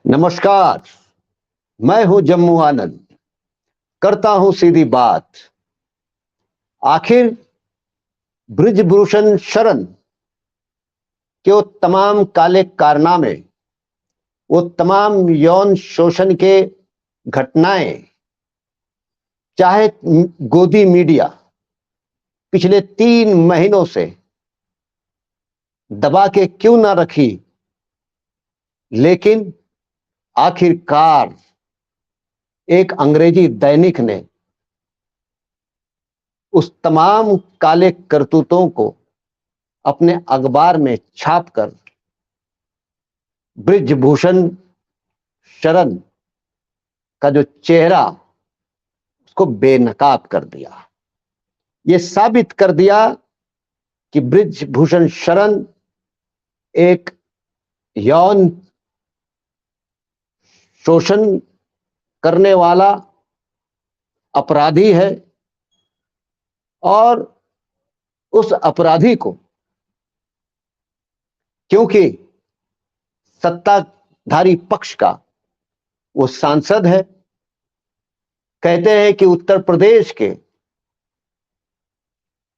नमस्कार। मैं हूं जम्मू आनंद। करता हूं सीधी बात। आखिर ब्रिजभूषण शरण के वो तमाम काले कारनामे, वो तमाम यौन शोषण के घटनाएं, चाहे गोदी मीडिया पिछले 3 महीनों से दबा के क्यों ना रखी, लेकिन आखिरकार एक अंग्रेजी दैनिक ने उस तमाम काले करतूतों को अपने अखबार में छापकर ब्रिजभूषण शरण का जो चेहरा, उसको बेनकाब कर दिया। ये साबित कर दिया कि ब्रिजभूषण शरण एक यौन शोषण करने वाला अपराधी है और उस अपराधी को, क्योंकि सत्ताधारी पक्ष का वो सांसद है, कहते हैं कि उत्तर प्रदेश के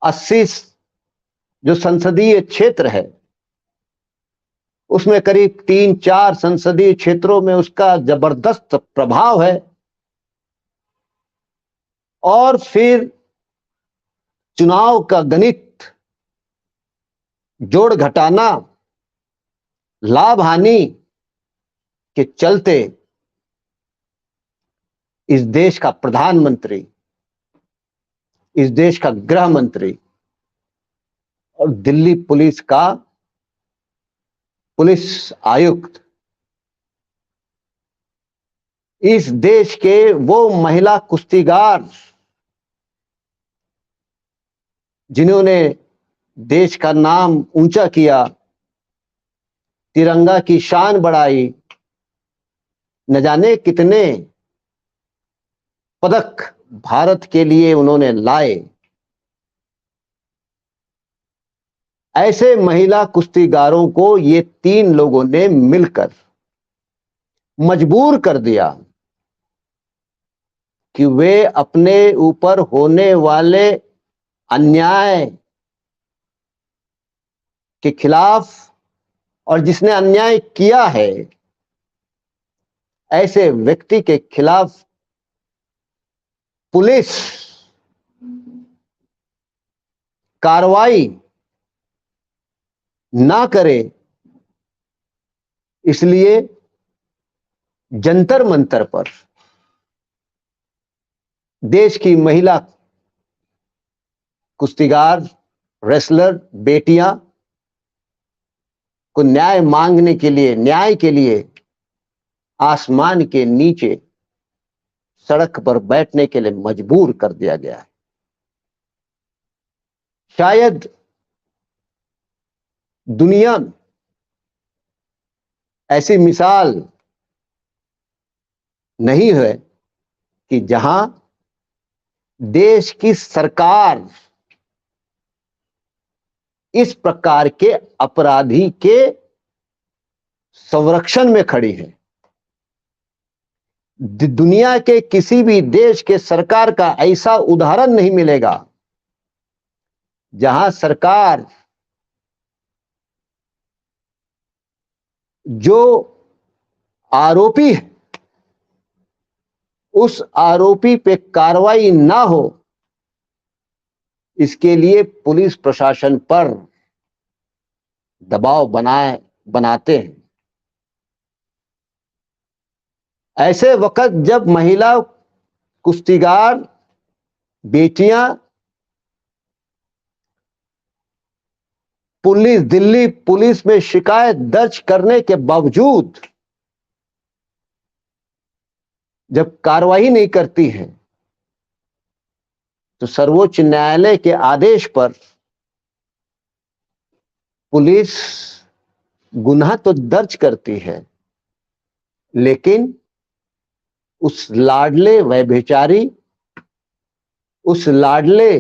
80 जो संसदीय क्षेत्र है, उसमें करीब 3-4 संसदीय क्षेत्रों में उसका जबरदस्त प्रभाव है। और फिर चुनाव का गणित, जोड़ घटाना, लाभ हानि के चलते इस देश का प्रधानमंत्री, इस देश का गृह मंत्री और दिल्ली पुलिस का पुलिस आयुक्त, इस देश के वो महिला कुश्तीगार जिन्होंने देश का नाम ऊंचा किया, तिरंगा की शान बढ़ाई, न जाने कितने पदक भारत के लिए उन्होंने लाए, ऐसे महिला कुश्तीगारों को ये 3 लोगों ने मिलकर मजबूर कर दिया कि वे अपने ऊपर होने वाले अन्याय के खिलाफ, और जिसने अन्याय किया है ऐसे व्यक्ति के खिलाफ पुलिस कार्रवाई ना करे, इसलिए जंतर मंतर पर देश की महिला कुश्तीगार, रेसलर बेटियां को न्याय मांगने के लिए, न्याय के लिए आसमान के नीचे सड़क पर बैठने के लिए मजबूर कर दिया गया है। शायद दुनिया में ऐसी मिसाल नहीं है कि जहां देश की सरकार इस प्रकार के अपराधी के संरक्षण में खड़ी है। दुनिया के किसी भी देश के सरकार का ऐसा उदाहरण नहीं मिलेगा जहां सरकार जो आरोपी है उस आरोपी पे कार्रवाई ना हो, इसके लिए पुलिस प्रशासन पर दबाव बनाते हैं। ऐसे वक्त जब महिला कुश्तीगार बेटियां दिल्ली पुलिस में शिकायत दर्ज करने के बावजूद जब कार्रवाई नहीं करती है, तो सर्वोच्च न्यायालय के आदेश पर पुलिस गुनाह तो दर्ज करती है, लेकिन उस लाडले व्यभिचारी, उस लाडले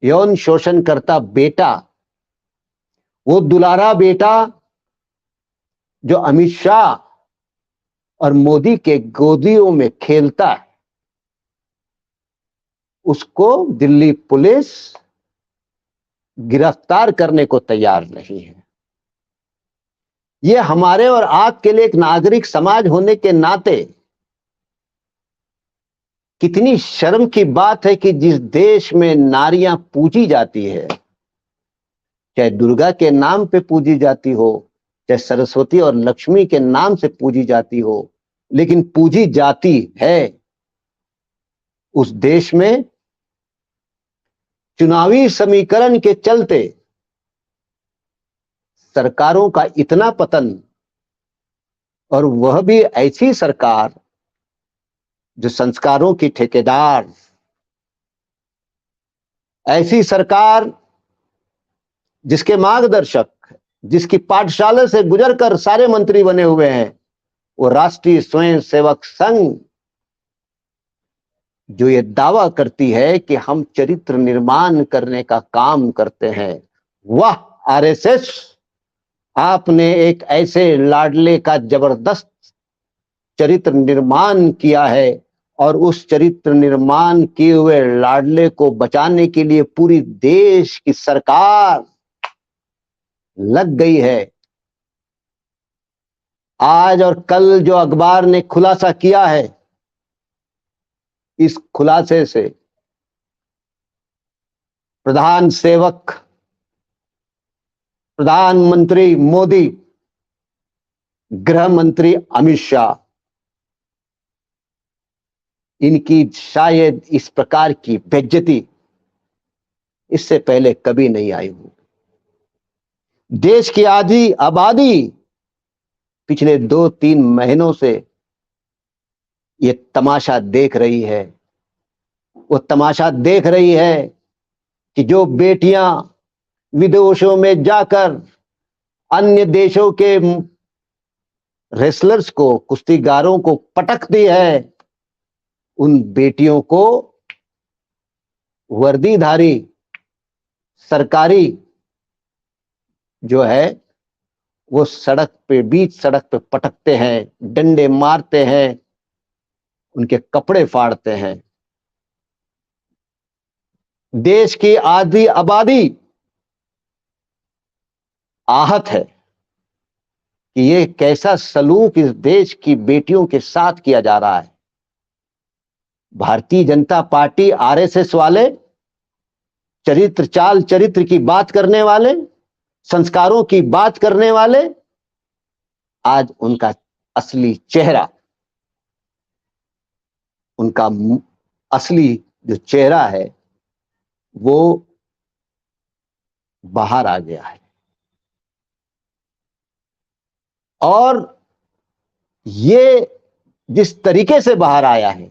यौन शोषण करता बेटा, वो दुलारा बेटा जो अमित शाह और मोदी के गोदियों में खेलता है, उसको दिल्ली पुलिस गिरफ्तार करने को तैयार नहीं है। यह हमारे और आपके लिए एक नागरिक समाज होने के नाते कितनी शर्म की बात है कि जिस देश में नारियां पूजी जाती है, चाहे दुर्गा के नाम पे पूजी जाती हो, चाहे सरस्वती और लक्ष्मी के नाम से पूजी जाती हो, लेकिन पूजी जाती है, उस देश में चुनावी समीकरण के चलते सरकारों का इतना पतन, और वह भी ऐसी सरकार जो संस्कारों की ठेकेदार, ऐसी सरकार जिसके मार्गदर्शक, जिसकी पाठशाला से गुजरकर सारे मंत्री बने हुए हैं, वो राष्ट्रीय स्वयंसेवक संघ, जो ये दावा करती है कि हम चरित्र निर्माण करने का काम करते हैं। वाह आरएसएस, आपने एक ऐसे लाडले का जबरदस्त चरित्र निर्माण किया है, और उस चरित्र निर्माण किए हुए लाडले को बचाने के लिए पूरी देश की सरकार लग गई है। आज और कल जो अखबार ने खुलासा किया है, इस खुलासे से प्रधान सेवक प्रधानमंत्री मोदी, गृह मंत्री अमित शाह, इनकी शायद इस प्रकार की बेइज्जती इससे पहले कभी नहीं आई हो। देश की आधी आबादी पिछले 2-3 महीनों से ये तमाशा देख रही है। वो तमाशा देख रही है कि जो बेटियां विदेशों में जाकर अन्य देशों के रेसलर्स को, कुश्तीगारों को पटकती है, उन बेटियों को वर्दीधारी सरकारी जो है वो सड़क पे, बीच सड़क पे पटकते हैं, डंडे मारते हैं, उनके कपड़े फाड़ते हैं। देश की आधी आबादी आहत है कि ये कैसा सलूक इस देश की बेटियों के साथ किया जा रहा है। भारतीय जनता पार्टी, आरएसएस वाले, चरित्र, चाल चरित्र की बात करने वाले, संस्कारों की बात करने वाले, आज उनका असली चेहरा, उनका असली जो चेहरा है वो बाहर आ गया है। और ये जिस तरीके से बाहर आया है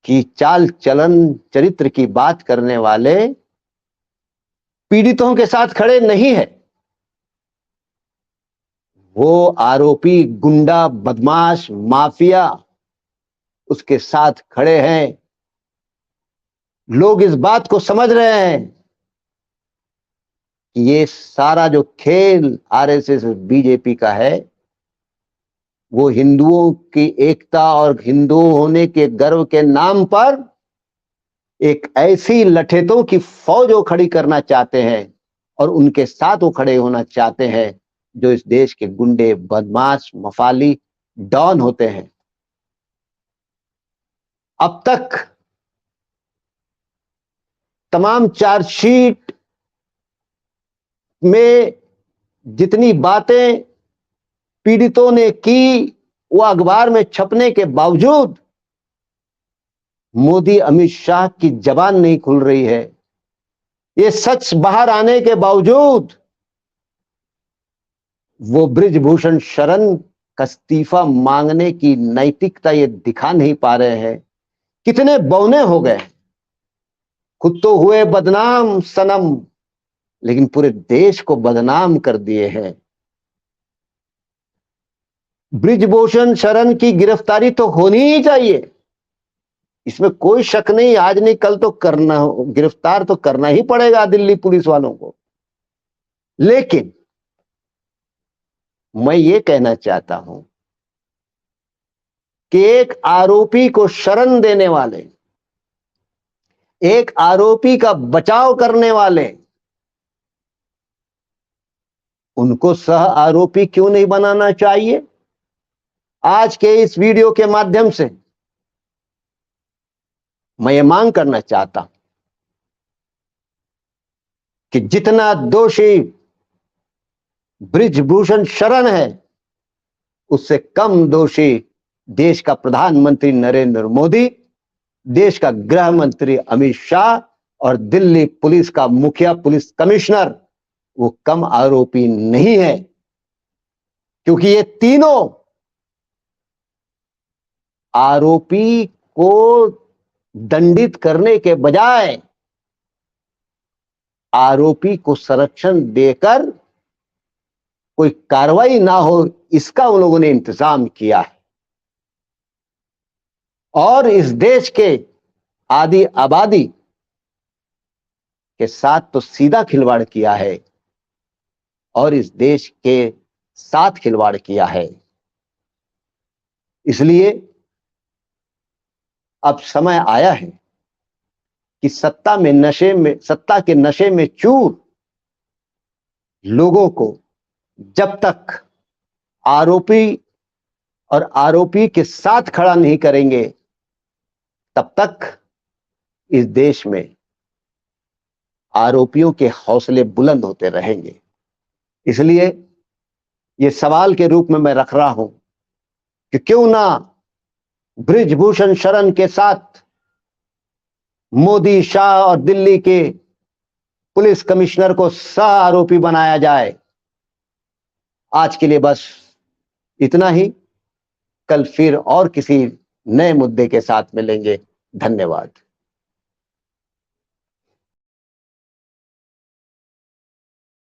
कि चाल चलन चरित्र की बात करने वाले पीड़ितों के साथ खड़े नहीं है, वो आरोपी, गुंडा, बदमाश, माफिया उसके साथ खड़े हैं। लोग इस बात को समझ रहे हैं कि ये सारा जो खेल आरएसएस बीजेपी का है, वो हिंदुओं की एकता और हिंदू होने के गर्व के नाम पर एक ऐसी लठेतों की फौज वो खड़ी करना चाहते हैं, और उनके साथ वो खड़े होना चाहते हैं जो इस देश के गुंडे, बदमाश, मफाली, डॉन होते हैं। अब तक तमाम चार्जशीट में जितनी बातें पीड़ितों ने की, वो अखबार में छपने के बावजूद मोदी, अमित शाह की जबान नहीं खुल रही है। ये सच बाहर आने के बावजूद वो बृजभूषण शरण का इस्तीफा मांगने की नैतिकता ये दिखा नहीं पा रहे हैं। कितने बौने हो गए। खुद तो हुए बदनाम सनम, लेकिन पूरे देश को बदनाम कर दिए हैं। बृजभूषण शरण की गिरफ्तारी तो होनी ही चाहिए, इसमें कोई शक नहीं। आज नहीं कल तो गिरफ्तार तो करना ही पड़ेगा दिल्ली पुलिस वालों को। लेकिन मैं ये कहना चाहता हूं कि एक आरोपी को शरण देने वाले, एक आरोपी का बचाव करने वाले, उनको सह आरोपी क्यों नहीं बनाना चाहिए? आज के इस वीडियो के माध्यम से मैं ये मांग करना चाहता हूं कि जितना दोषी बृजभूषण शरण है, उससे कम दोषी देश का प्रधानमंत्री नरेंद्र मोदी, देश का गृह मंत्री अमित शाह और दिल्ली पुलिस का मुखिया पुलिस कमिश्नर, वो कम आरोपी नहीं है। क्योंकि ये तीनों आरोपी को दंडित करने के बजाय आरोपी को संरक्षण देकर कोई कार्रवाई ना हो, इसका उन लोगों ने इंतजाम किया है। और इस देश के आदि आबादी के साथ तो सीधा खिलवाड़ किया है और इस देश के साथ खिलवाड़ किया है। इसलिए अब समय आया है कि सत्ता के नशे में चूर लोगों को जब तक आरोपी और आरोपी के साथ खड़ा नहीं करेंगे, तब तक इस देश में आरोपियों के हौसले बुलंद होते रहेंगे। इसलिए ये सवाल के रूप में मैं रख रहा हूं कि क्यों ना बृजभूषण शरण के साथ मोदी, शाह और दिल्ली के पुलिस कमिश्नर को सह आरोपी बनाया जाए। आज के लिए बस इतना ही। कल फिर और किसी नए मुद्दे के साथ मिलेंगे। धन्यवाद।